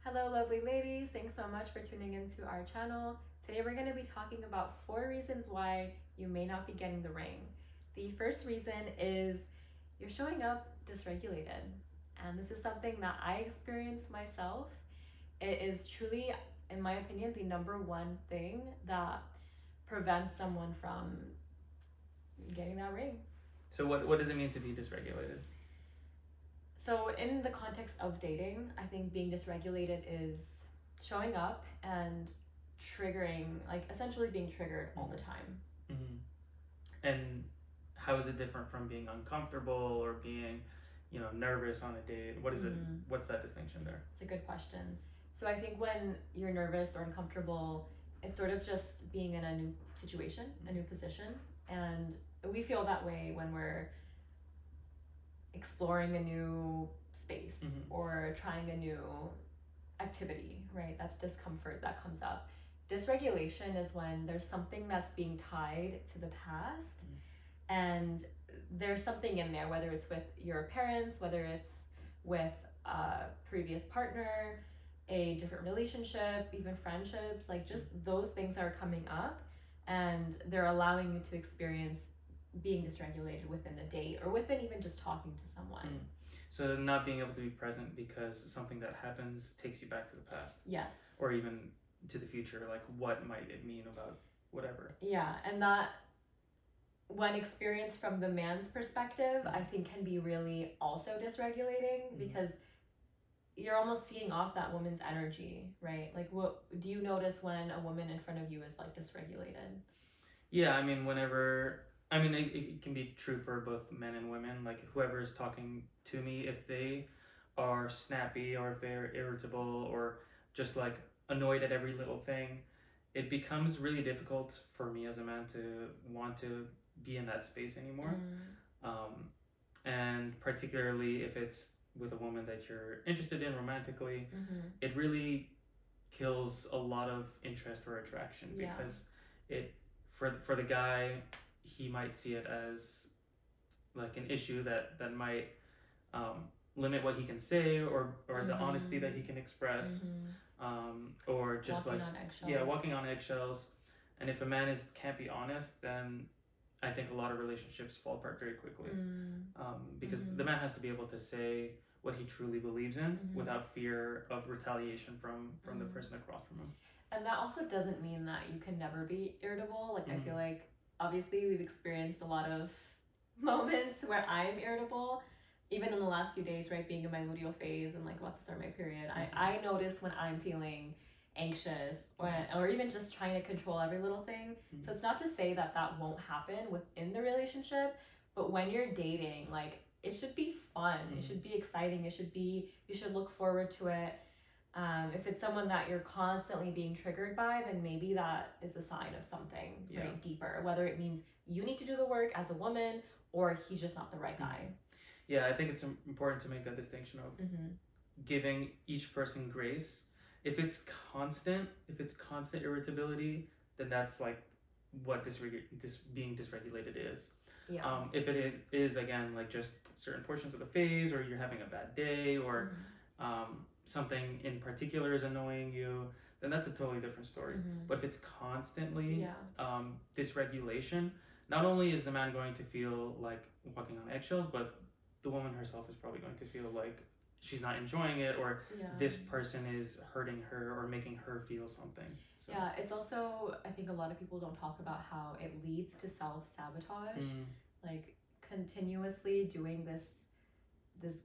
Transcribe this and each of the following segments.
Hello, lovely ladies. Thanks so much for tuning into our channel. Today we're going to be talking about 4 reasons why you may not be getting the ring. The first reason is you're showing up dysregulated. And this is something that I experienced myself. It is truly, in my opinion, the number one thing that prevents someone from getting that ring. So what does it mean to be dysregulated? So in the context of dating, I think being dysregulated is showing up and triggering, like essentially being triggered all the time. Mm-hmm. And how is it different from being uncomfortable or being, nervous on a date? What is it? What's that distinction there? It's a good question. So I think when you're nervous or uncomfortable, it's sort of just being in a new situation, a new position. And we feel that way when we're exploring a new space or trying a new activity, right? That's discomfort that comes up. Dysregulation is when there's something that's being tied to the past and there's something in there, whether it's with your parents, whether it's with a previous partner, a different relationship, even friendships, like just those things are coming up and they're allowing you to experience being dysregulated within a date or within even just talking to someone. So not being able to be present because something that happens takes you back to the past. Yes. Or even to the future, like what might it mean about whatever. Yeah, and that when experienced from the man's perspective, I think can be really also dysregulating because you're almost feeding off that woman's energy, right? Like what do you notice when a woman in front of you is like dysregulated? Yeah, I mean it can be true for both men and women. Like whoever is talking to me, if they are snappy or if they're irritable or just like annoyed at every little thing, it becomes really difficult for me as a man to want to be in that space anymore. And particularly if it's with a woman that you're interested in romantically, it really kills a lot of interest or attraction because it for the guy, he might see it as like an issue that might limit what he can say or the honesty that he can express, or just walking on eggshells. And if a man can't be honest, then I think a lot of relationships fall apart very quickly, because the man has to be able to say what he truly believes in without fear of retaliation from the person across from him. And that also doesn't mean that you can never be irritable. Like I feel like obviously we've experienced a lot of moments where I'm irritable, even in the last few days, right? Being in my luteal phase and like about to start my period, I notice when I'm feeling anxious or even just trying to control every little thing. So it's not to say that that won't happen within the relationship, but when you're dating, like it should be fun, it should be exciting, you should look forward to it. If it's someone that you're constantly being triggered by, then maybe that is a sign of something right deeper, whether it means you need to do the work as a woman or he's just not the right guy. Yeah, I think it's important to make that distinction of giving each person grace. If it's constant irritability, then that's like what being dysregulated is. Yeah. If it is again like just certain portions of the phase, or you're having a bad day, or something in particular is annoying you, then that's a totally different story. But if it's constantly dysregulation, not only is the man going to feel like walking on eggshells, but the woman herself is probably going to feel like she's not enjoying it, or this person is hurting her or making her feel something. So. Yeah, it's also, I think a lot of people don't talk about how it leads to self-sabotage. Like continuously doing this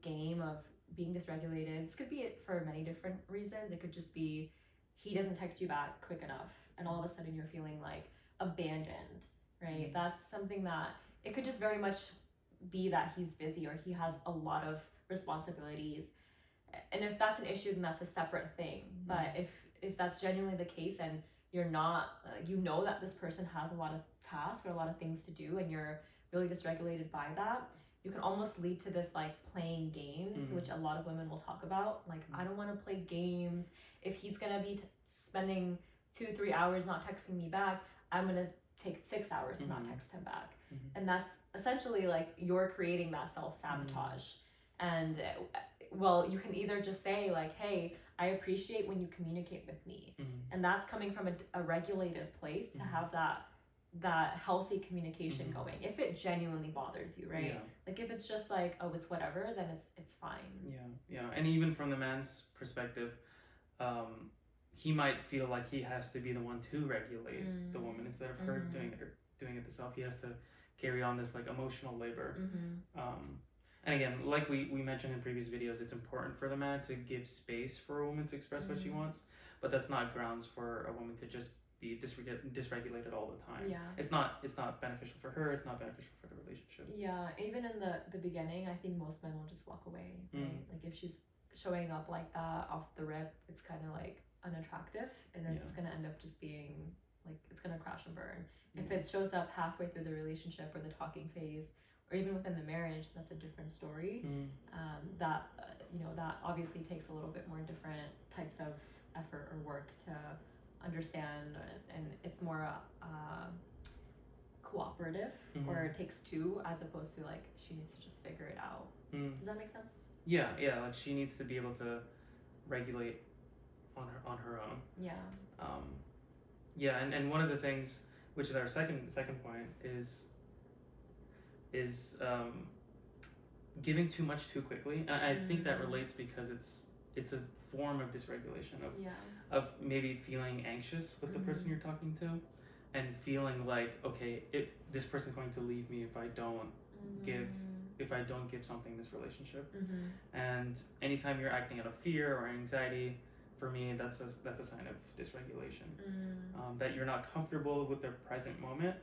game of being dysregulated. This could be it for many different reasons. It could just be he doesn't text you back quick enough and all of a sudden you're feeling like abandoned, right? That's something that it could just very much be that he's busy or he has a lot of responsibilities. And if that's an issue, then that's a separate thing. But if that's genuinely the case and you're not, you know that this person has a lot of tasks or a lot of things to do and you're really dysregulated by that, you can almost lead to this like playing games, which a lot of women will talk about. Like, I don't want to play games. If he's going to be spending 2-3 hours not texting me back, I'm going to take 6 hours to not text him back. And that's essentially like you're creating that self-sabotage. And well, you can either just say like, hey, I appreciate when you communicate with me. And that's coming from a regulated place to have that healthy communication going. If it genuinely bothers you, right? Yeah. Like if it's just like, oh, it's whatever, then it's fine. Yeah. And even from the man's perspective, he might feel like he has to be the one to regulate the woman instead of her doing it herself. He has to carry on this like emotional labor. And again, like we mentioned in previous videos, it's important for the man to give space for a woman to express what she wants, but that's not grounds for a woman to just be dysregulated all the time. Yeah. It's not beneficial for her, it's not beneficial for the relationship. Yeah, even in the beginning, I think most men will just walk away, right? Like if she's showing up like that off the rip, it's kind of like unattractive, and it's gonna end up just being like, it's gonna crash and burn. If it shows up halfway through the relationship or the talking phase, or even within the marriage, that's a different story. That that obviously takes a little bit more different types of effort or work to understand, and it's more cooperative, or it takes two, as opposed to like she needs to just figure it out. Does that make sense? Yeah, like she needs to be able to regulate on her own. And one of the things, which is our second point, is giving too much too quickly. And I think that relates because it's a form of dysregulation of maybe feeling anxious with the person you're talking to, and feeling like, okay, if this person's going to leave me if I don't give something in this relationship. And anytime you're acting out of fear or anxiety, for me, that's a sign of dysregulation. That you're not comfortable with the present moment,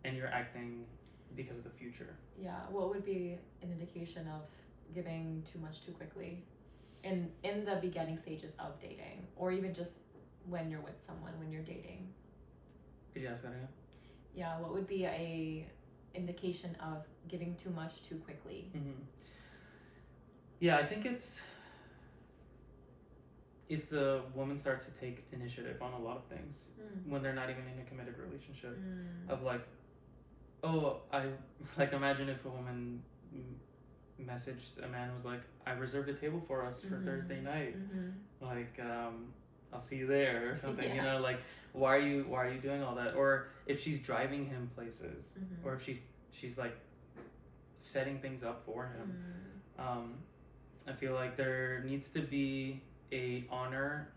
and you're acting because of the future. Yeah, what would be an indication of giving too much too quickly in the beginning stages of dating, or even just when you're with someone, when you're dating? Could you ask that again? Yeah, what would be a indication of giving too much too quickly? Yeah, I think it's if the woman starts to take initiative on a lot of things when they're not even in a committed relationship, of like, oh, I like, imagine if a woman messaged a man, was like, I reserved a table for us for Thursday night, like I'll see you there or something. You know, like, why are you doing all that? Or if she's driving him places, or if she's like setting things up for him. I feel like there needs to be a honor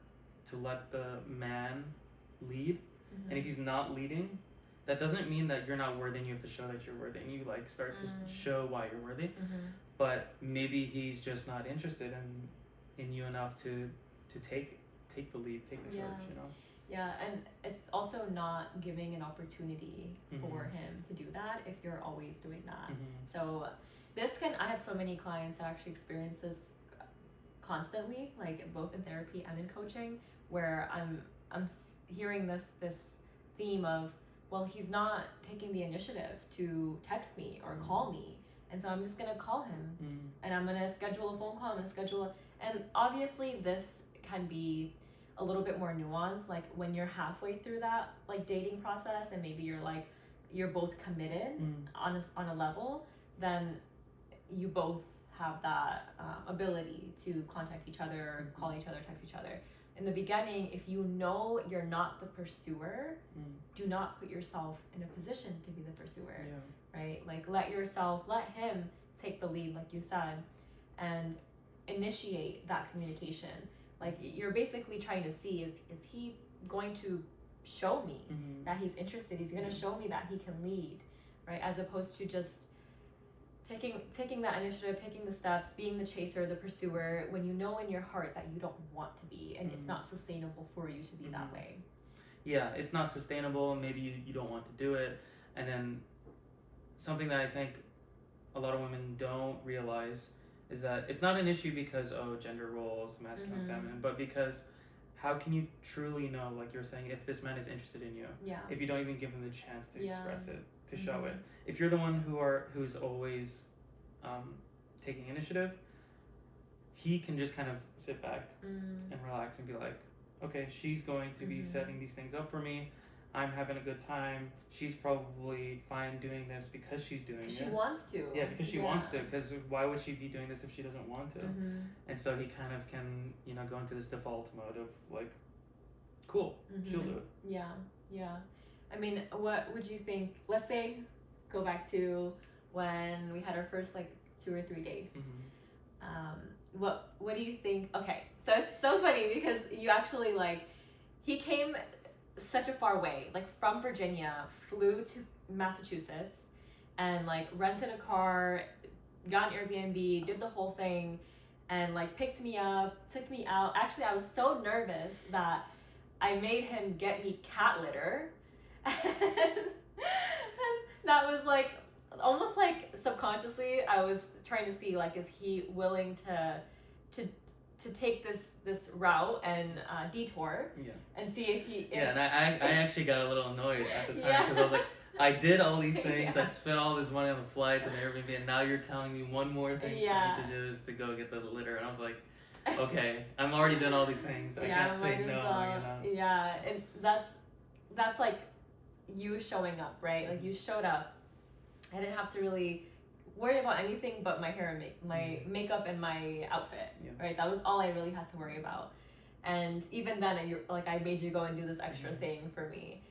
to let the man lead, and if he's not leading, that doesn't mean that you're not worthy and you have to show that you're worthy, and you like start to show why you're worthy. But maybe he's just not interested in you enough to take the lead, take the charge, you know? Yeah, and it's also not giving an opportunity for him to do that if you're always doing that. So I have so many clients that actually experience this constantly, like both in therapy and in coaching, where I'm hearing this theme of, well, he's not taking the initiative to text me or call me, and so I'm just gonna call him, and I'm gonna schedule a phone call, and obviously this can be a little bit more nuanced, like when you're halfway through that like dating process, and maybe you're both committed on a level, then you both have that ability to contact each other, call each other, text each other. In the beginning, if you know you're not the pursuer, do not put yourself in a position to be the pursuer, right? Like let him take the lead, like you said, and initiate that communication. Like you're basically trying to see, is he going to show me that he's interested? He's going to show me that he can lead, right? As opposed to just taking that initiative, taking the steps, being the chaser, the pursuer, when you know in your heart that you don't want to be, and it's not sustainable for you to be that way. Yeah, it's not sustainable. Maybe you don't want to do it. And then something that I think a lot of women don't realize is that it's not an issue because, oh, gender roles, masculine, feminine, but because how can you truly know, like you're saying, if this man is interested in you? If you don't even give him the chance to express it, to show it. If you're the one who's always taking initiative, he can just kind of sit back and relax and be like, okay, she's going to be setting these things up for me. I'm having a good time. She's probably fine doing this because she's doing it. She wants to. Yeah, because she wants to. Because why would she be doing this if she doesn't want to? Mm-hmm. And so he kind of can, you know, go into this default mode of like, cool, she'll do it. Yeah, yeah. I mean, what would you think? Let's say, go back to when we had our first like 2 or 3 dates. What do you think? Okay, so it's so funny because you actually like, he came such a far way, like from Virginia, flew to Massachusetts, and like rented a car, got an Airbnb, did the whole thing, and like picked me up, took me out. Actually, I was so nervous that I made him get me cat litter. And that was like almost like subconsciously I was trying to see like, is he willing to take this route and detour and see if he and I actually got a little annoyed at the time because I was like, I did all these things, I spent all this money on the flights and Airbnb, and now you're telling me one more thing for me to do is to go get the litter. And I was like, okay, I'm already doing all these things, I can't say no, you know? Yeah, and that's like you showing up, right? Like you showed up. I didn't have to really worry about anything but my hair and my makeup and my outfit, right? That was all I really had to worry about. And even then, I made you go and do this extra thing for me,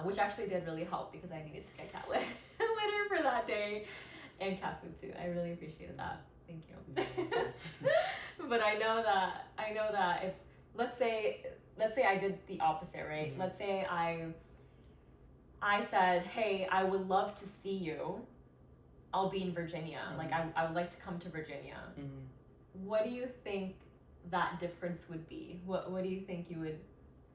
which actually did really help because I needed to get cat litter for that day, and cat food too. I really appreciated that. Thank you. But I know that if let's say I did the opposite, right? Let's say I said, hey, I would love to see you. I'll be in Virginia. Like, I would like to come to Virginia. What do you think that difference would be? What do you think you would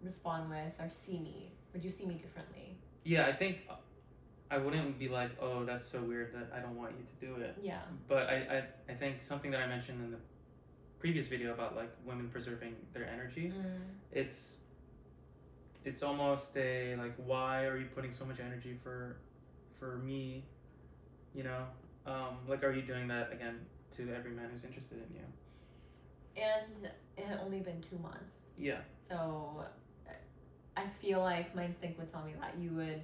respond with or see me? Would you see me differently? Yeah, I think I wouldn't be like, oh, that's so weird that I don't want you to do it. Yeah. But I think something that I mentioned in the previous video about like women preserving their energy, it's almost a like, why are you putting so much energy for me? You know, like, are you doing that again to every man who's interested in you? And it had only been 2 months. Yeah. So I feel like my instinct would tell me that you would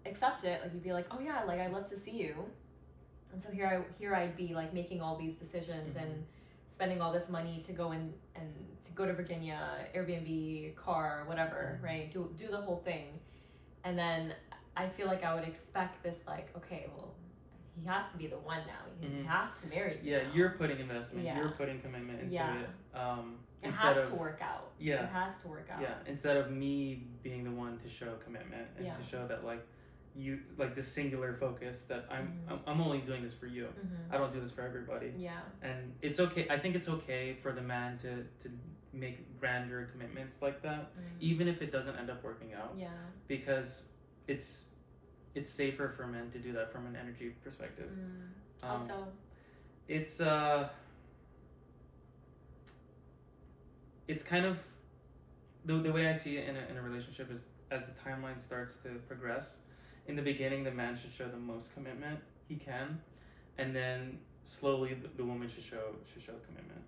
accept it. Like, you'd be like, oh yeah, like, I'd love to see you. And so here I'd be like making all these decisions and spending all this money to go and to go to Virginia, Airbnb, car, whatever, right? Do the whole thing. And then I feel like I would expect this, like, okay, well, he has to be the one now. He has to marry me. Yeah, now. You're putting investment, you're putting commitment into it. It has to work out. Yeah. It has to work out. Yeah, instead of me being the one to show commitment and to show that, like, you, like, this singular focus that I'm only doing this for you. I don't do this for everybody. Yeah. And it's okay. I think it's okay for the man to make grander commitments like that, even if it doesn't end up working out. Yeah. Because it's safer for men to do that from an energy perspective. Also, it's kind of the way I see it in a relationship is, as the timeline starts to progress, in the beginning the man should show the most commitment he can, and then slowly the woman should show commitment.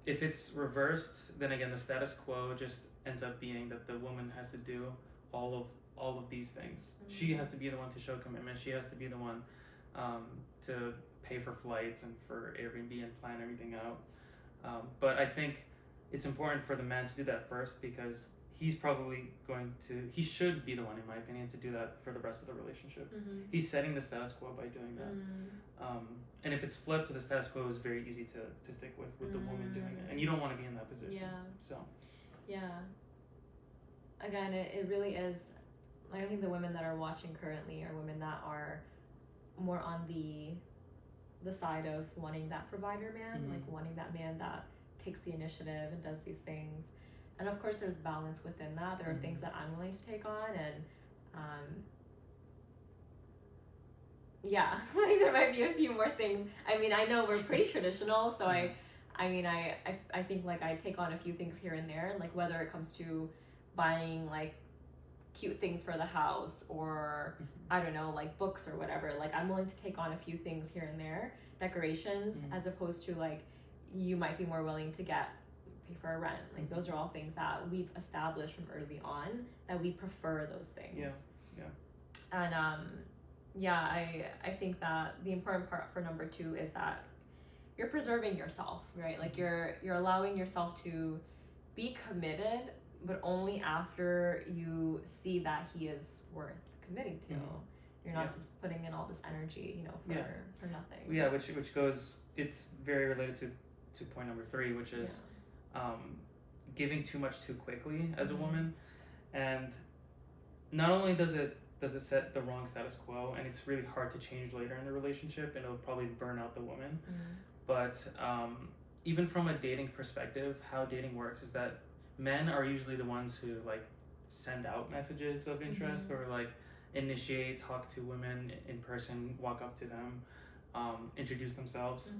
If it's reversed, then again the status quo just ends up being that the woman has to do all of these things. She has to be the one to show commitment. She has to be the one to pay for flights and for Airbnb and plan everything out. But I think it's important for the man to do that first, because he's probably he should be the one, in my opinion, to do that for the rest of the relationship. He's setting the status quo by doing that. And if it's flipped, the status quo is very easy to stick with the woman doing it. And you don't want to be in that position. Yeah. So. Yeah. Again, it really is. I think the women that are watching currently are women that are more on the side of wanting that provider man, like wanting that man that takes the initiative and does these things. And of course there's balance within that. There are things that I'm willing to take on, and yeah, like there might be a few more things. I mean, I know we're pretty traditional, so I think like I take on a few things here and there, like whether it comes to buying like cute things for the house, or I don't know, like books or whatever. Like, I'm willing to take on a few things here and there, decorations, as opposed to like you might be more willing to pay pay for our rent. Like those are all things that we've established from early on that we prefer those things. And I think that the important part for number 2 is that you're preserving yourself, right? Like you're allowing yourself to be committed, but only after you see that he is worth committing to. You're not just putting in all this energy, you know, for nothing. Yeah, which goes, it's very related to point number 3, which is giving too much too quickly as a woman. And not only does it set the wrong status quo, and it's really hard to change later in the relationship, and it'll probably burn out the woman. But even from a dating perspective, how dating works is that men are usually the ones who like send out messages of interest or like initiate, talk to women in person, walk up to them, introduce themselves.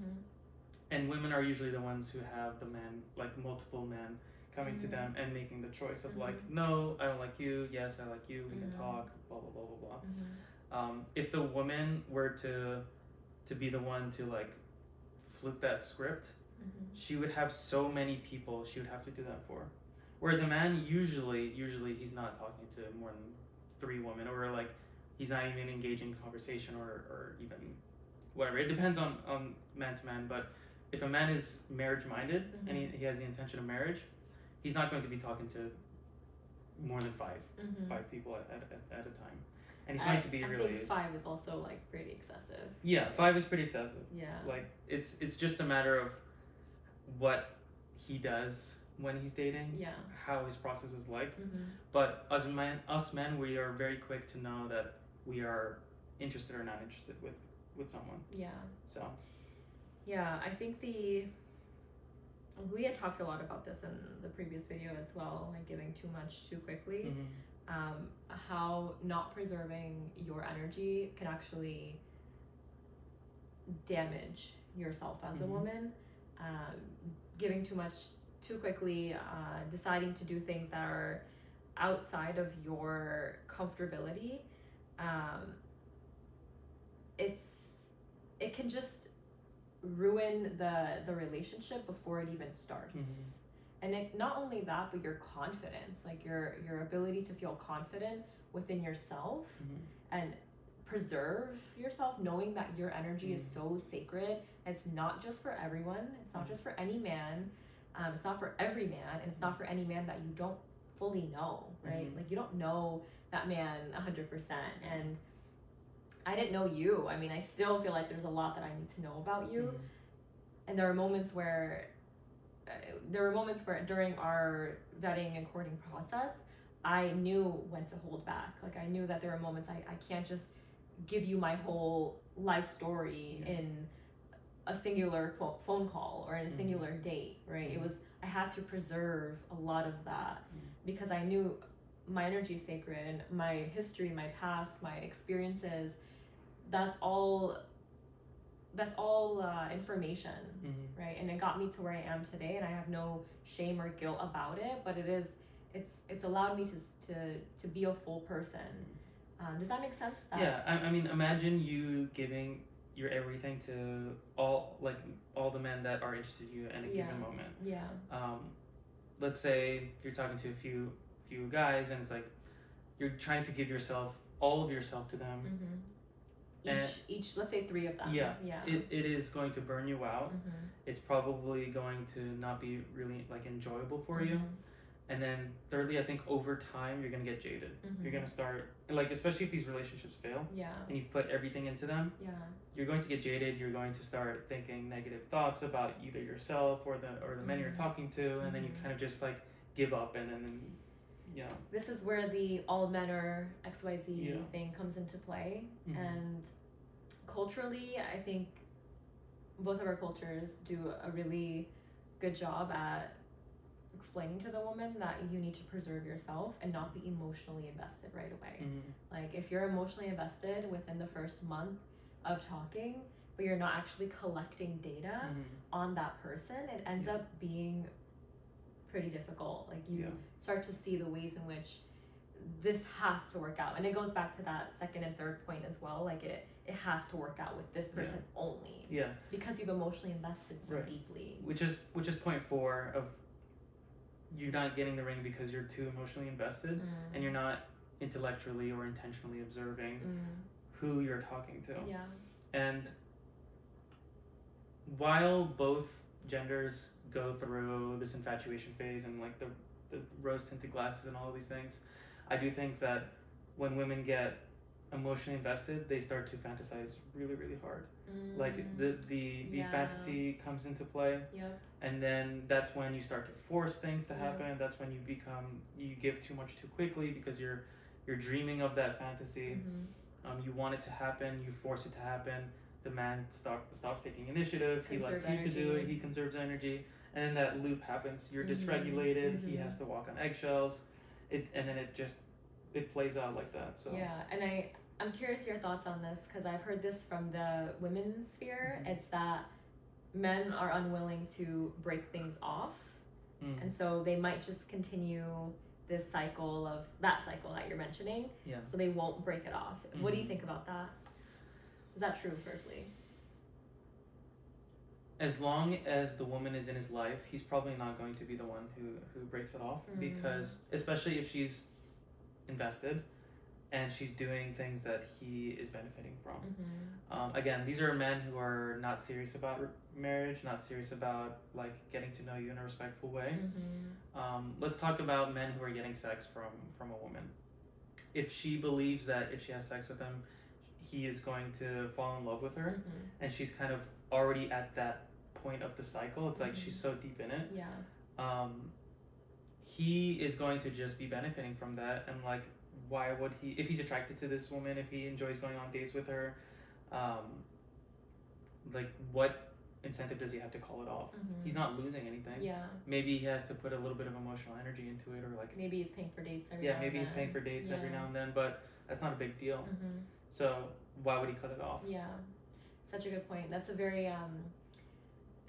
And women are usually the ones who have the men, like multiple men coming to them and making the choice of like, no, I don't like you, yes, I like you, we can talk, blah blah blah blah blah. If the woman were to be the one to like flip that script, she would have so many people she would have to do that for. Whereas a man, usually he's not talking to more than 3 women, or like he's not even engaging in conversation or even whatever. It depends on man to man, but if a man is marriage minded and he has the intention of marriage, he's not going to be talking to more than 5 people at a time. And he's going to be really... I think 5 is also like pretty excessive. Yeah, 5 is pretty excessive. Yeah. Like it's just a matter of what he does when he's dating, how his process is like. But us men, we are very quick to know that we are interested or not interested with someone. Yeah. So. Yeah, I think we had talked a lot about this in the previous video as well, like giving too much too quickly. How not preserving your energy can actually damage yourself as a woman. Giving too much too quickly, deciding to do things that are outside of your comfortability, it can just ruin the relationship before it even starts. And not only that, but your confidence, like your ability to feel confident within yourself and preserve yourself, knowing that your energy is so sacred. It's not just for everyone. It's not just for any man. It's not for every man, and it's not for any man that you don't fully know, right? Like you don't know that man 100%. And I didn't know you. I mean, I still feel like there's a lot that I need to know about you. And there were moments where during our vetting and courting process, I knew when to hold back. Like I knew that there were moments I can't just give you my whole life story in a singular phone call or in a singular date, right? I had to preserve a lot of that because I knew my energy is sacred, and my history, my past, my experiences, that's all information, right? And it got me to where I am today, and I have no shame or guilt about it, but it's allowed me to be a full person. Does that make sense? I mean, imagine you giving your everything to all the men that are interested in you in a given moment. Let's say you're talking to a few guys, and it's like you're trying to give all of yourself to them. Each, let's say 3 of them. It is going to burn you out. It's probably going to not be really like enjoyable for you. And then thirdly, I think over time you're gonna get jaded. You're gonna start, like, especially if these relationships fail and you've put everything into them, you're going to get jaded. You're going to start thinking negative thoughts about either yourself or the men you're talking to, and then you kind of just like give up, and then this is where the all men are XYZ thing comes into play. And culturally, I think both of our cultures do a really good job at explaining to the woman that you need to preserve yourself and not be emotionally invested right away. Like if you're emotionally invested within the first month of talking, but you're not actually collecting data on that person, it ends up being pretty difficult. Like you start to see the ways in which this has to work out, and it goes back to that second and third point as well. Like it has to work out with this person only, because you've emotionally invested so deeply. Which is point 4 of you're not getting the ring because you're too emotionally invested and you're not intellectually or intentionally observing who you're talking to. Yeah. And while both genders go through this infatuation phase and like the rose tinted glasses and all of these things, I do think that when women get emotionally invested, they start to fantasize really, really hard. Like the fantasy comes into play. Yep. And then that's when you start to force things to happen. That's when you give too much too quickly because you're dreaming of that fantasy. You want it to happen, you force it to happen. The man stops taking initiative. He lets you to do it. He conserves energy, and then that loop happens. You're dysregulated. He has to walk on eggshells, and then it plays out like that. So yeah, and I'm curious your thoughts on this because I've heard this from the women's sphere. It's that men are unwilling to break things off, and so they might just continue this cycle that you're mentioning. Yeah. So they won't break it off. What do you think about that? Is that true, firstly? As long as the woman is in his life, he's probably not going to be the one who breaks it off because, especially if she's invested and she's doing things that he is benefiting from. Again, these are men who are not serious about marriage, not serious about like getting to know you in a respectful way. Let's talk about men who are getting sex from a woman. If she believes that if she has sex with him, he is going to fall in love with her, and she's kind of already at that point of the cycle. It's like she's so deep in it. Yeah. He is going to just be benefiting from that, and like, why would he? If he's attracted to this woman, if he enjoys going on dates with her, like, what incentive does he have to call it off? He's not losing anything. Yeah. Maybe he has to put a little bit of emotional energy into it, or like maybe he's paying for dates every now and then. Maybe he's paying for dates every now and then, but that's not a big deal. So why would he cut it off? Yeah, such a good point. That's a very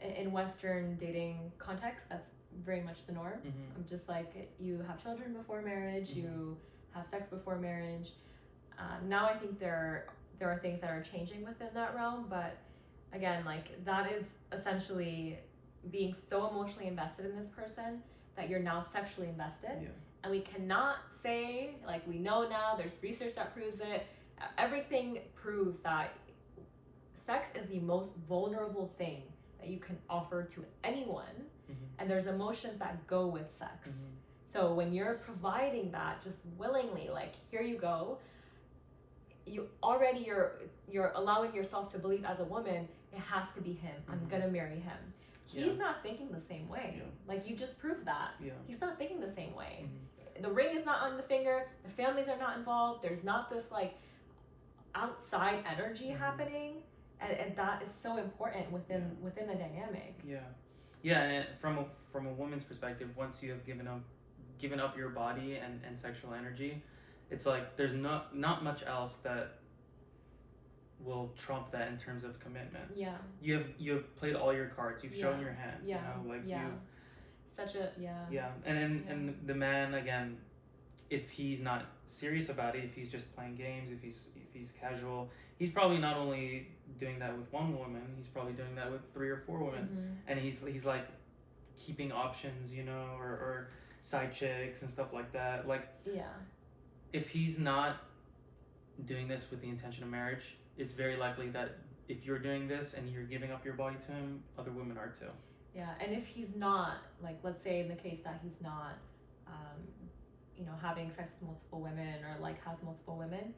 in Western dating context, that's very much the norm. Just like you have children before marriage, you have sex before marriage. Now I think there are things that are changing within that realm, but again, like, that is essentially being so emotionally invested in this person that you're now sexually invested. Yeah. And we cannot say, like, we know now, there's research that proves it. Everything proves that sex is the most vulnerable thing that you can offer to anyone, and there's emotions that go with sex. So when you're providing that just willingly, like, here you go, you're allowing yourself to believe as a woman, it has to be him. I'm gonna marry him. He's not thinking the same way. Like, you just proved that. He's not thinking the same way. The ring is not on the finger. The families are not involved. There's not this like outside energy happening, and that is so important within the dynamic. And from a woman's perspective, once you have given up your body and sexual energy, it's like there's not much else that will trump that in terms of commitment. You have played all your cards. You've shown your hand. You know, like you've such a and the man, again, if he's not serious about it, if he's just playing games, if he's casual, he's probably not only doing that with one woman, he's probably doing that with 3 or 4 women, and he's like keeping options, you know, or side chicks and stuff like that. Like, if he's not doing this with the intention of marriage, it's very likely that if you're doing this and you're giving up your body to him, other women are too. And if he's not, like, let's say in the case that he's not you know, having sex with multiple women, or like has multiple women,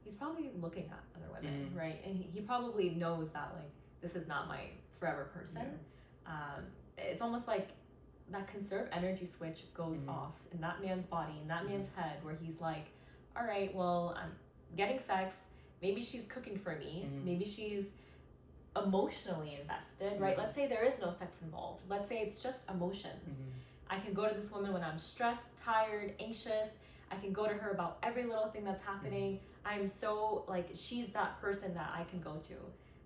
he's probably looking at other women, right? And he probably knows that, like, this is not my forever person. It's almost like that conserve energy switch goes off in that man's body, in that man's head, where he's like, all right, well, I'm getting sex, maybe she's cooking for me, maybe she's emotionally invested, right? Let's say there is no sex involved, let's say it's just emotions. I can go to this woman when I'm stressed, tired, anxious. I can go to her about every little thing that's happening. I'm so, like, she's that person that I can go to.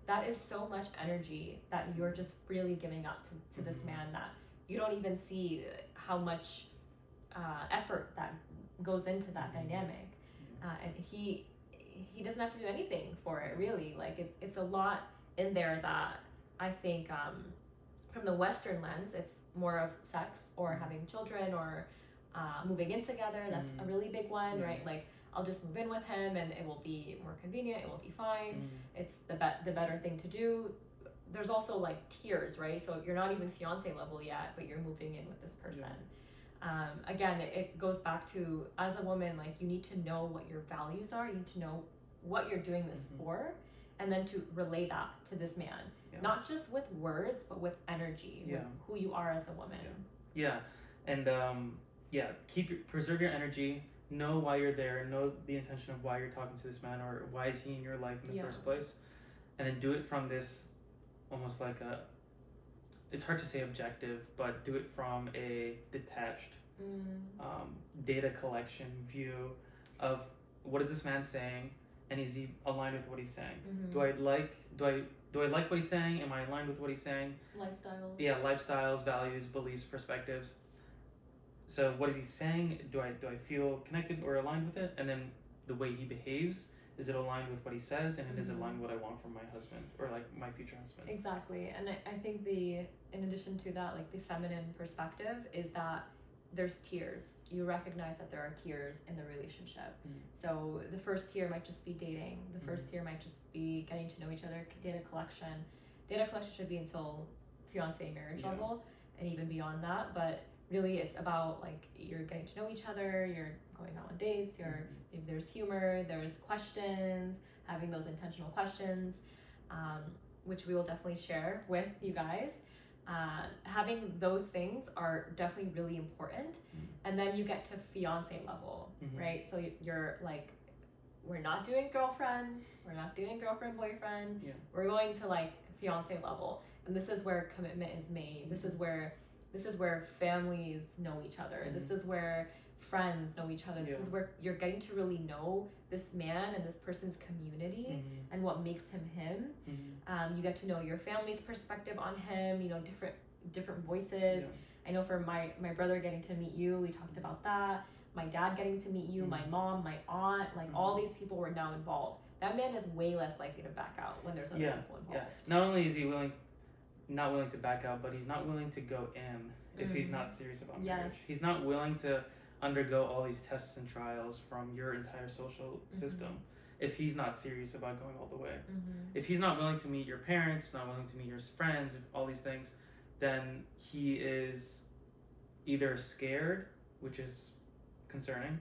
That is so much energy that you're just freely giving up to this man, that you don't even see how much effort that goes into that dynamic. And he doesn't have to do anything for it, really. Like, it's a lot in there that I think from the Western lens, it's more of sex or having children or moving in together. That's a really big one, right? Like, I'll just move in with him and it will be more convenient, it will be fine. It's the better thing to do. There's also like tiers, right? So you're not even fiance level yet, but you're moving in with this person. Again, it goes back to, as a woman, like, you need to know what your values are, you need to know what you're doing this for, and then to relay that to this man. Not just with words, but with energy, with who you are as a woman. And preserve your energy, know why you're there, know the intention of why you're talking to this man, or why is he in your life in the first place, and then do it from this almost like it's hard to say objective, but do it from a detached data collection view of what is this man saying, and is he aligned with what he's saying? Do I like what he's saying? Am I aligned with what he's saying? Lifestyles, values, beliefs, perspectives. So what is he saying? Do I feel connected or aligned with it? And then the way he behaves, is it aligned with what he says, and is it aligned with what I want from my husband or like my future husband? Exactly. And I think in addition to that, like, the feminine perspective is that there's tiers. You recognize that there are tiers in the relationship. So the first tier might just be dating. The first tier might just be getting to know each other, data collection. Data collection should be until fiance marriage level and even beyond that. But really, it's about, like, you're getting to know each other, you're going out on dates, maybe there's humor, there's questions, having those intentional questions, which we will definitely share with you guys. Having those things are definitely really important. And then you get to fiance level, right? So you're like, we're not doing girlfriend, boyfriend, we're going to like fiance level. And this is where commitment is made. This is where families know each other. This is where friends know each other. This is where you're getting to really know this man and this person's community and what makes him him. You get to know your family's perspective on him, you know, different voices. I know for my brother getting to meet you, we talked about that. My dad getting to meet you, my mom, my aunt, like all these people were now involved. That man is way less likely to back out when there's other people involved. Not only is he not willing to back out, but he's not willing to go in if he's not serious about marriage. He's not willing to undergo all these tests and trials from your entire social system if he's not serious about going all the way. If he's not willing to meet your parents, not willing to meet your friends, all these things, then he is either scared, which is concerning,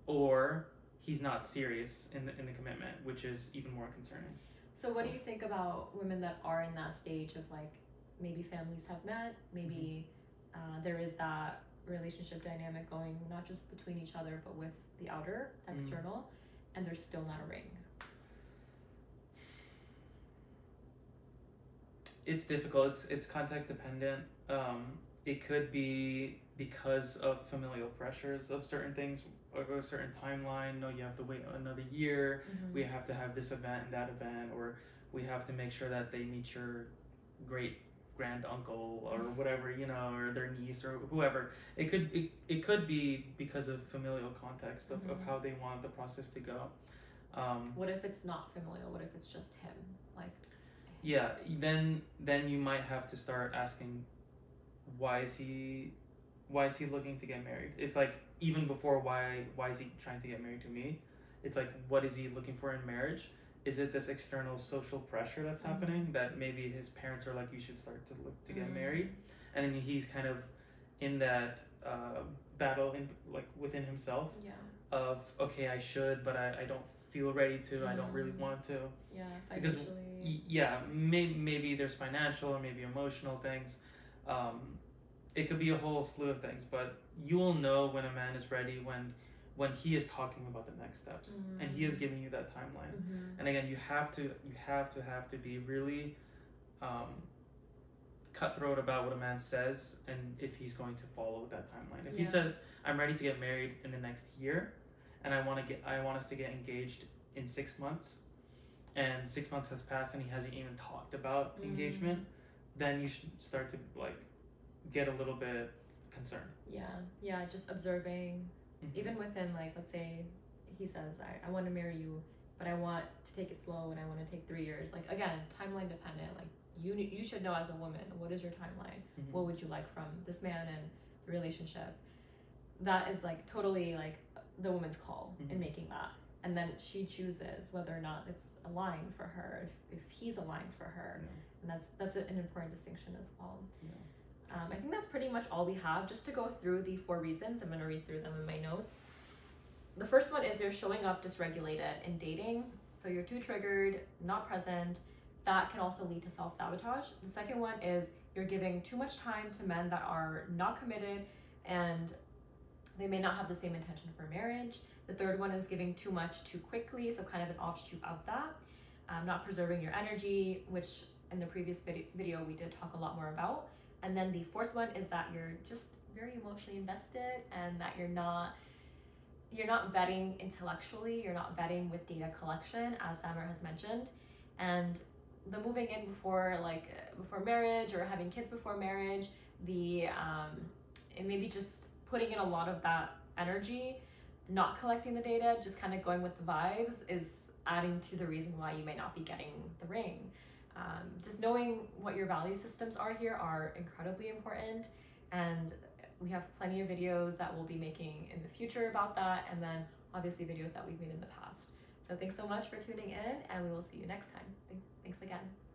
or he's not serious in the commitment, which is even more concerning. So what do you think about women that are in that stage of, like, maybe families have met, maybe there is that relationship dynamic going not just between each other but with the outer, external, and there's still not a ring? It's difficult. It's context dependent. It could be because of familial pressures of certain things, or a certain timeline. No, you have to wait another year. We have to have this event and that event, or we have to make sure that they meet your great grand uncle or whatever, you know, or their niece or whoever. It could be because of familial context of how they want the process to go. What if it's not familial? What if it's just him? Like, then you might have to start asking, why is he looking to get married? It's like, even before why is he trying to get married to me? It's like, what is he looking for in marriage? Is it this external social pressure that's happening, that maybe his parents are like, you should start to look to get married, and then he's kind of in that battle within himself of, okay, I should, but I don't feel ready to. I don't really want to. Because maybe there's financial or maybe emotional things. It could be a whole slew of things, but you will know when a man is ready when he is talking about the next steps and he is giving you that timeline. And again, you have to be really cutthroat about what a man says, and if he's going to follow that timeline. If he says, I'm ready to get married in the next year, and I want us to get engaged in 6 months, and 6 months has passed and he hasn't even talked about engagement, then you should start to get a little bit concerned. Just observing. Even within, like, let's say he says, I want to marry you, but I want to take it slow and I want to take 3 years. Like, again, timeline dependent. Like, you should know as a woman, what is your timeline? What would you like from this man and the relationship? That is like totally like the woman's call in making that. And then she chooses whether or not it's aligned for her, if he's aligned for her. And that's an important distinction as well. I think that's pretty much all we have. Just to go through the 4 reasons, I'm going to read through them in my notes. The first one is you're showing up dysregulated in dating. So you're too triggered, not present. That can also lead to self-sabotage. The second one is you're giving too much time to men that are not committed and they may not have the same intention for marriage. The third one is giving too much too quickly, so kind of an offshoot of that. Not preserving your energy, which in the previous video we did talk a lot more about. And then the fourth one is that you're just very emotionally invested and that you're not vetting intellectually, you're not vetting with data collection, as Samar has mentioned. And the moving in before marriage or having kids before marriage, and maybe just putting in a lot of that energy, not collecting the data, just kind of going with the vibes, is adding to the reason why you may not be getting the ring. Just knowing what your value systems are here are incredibly important, and we have plenty of videos that we'll be making in the future about that, and then obviously videos that we've made in the past. So thanks so much for tuning in, and we will see you next time. Thanks again.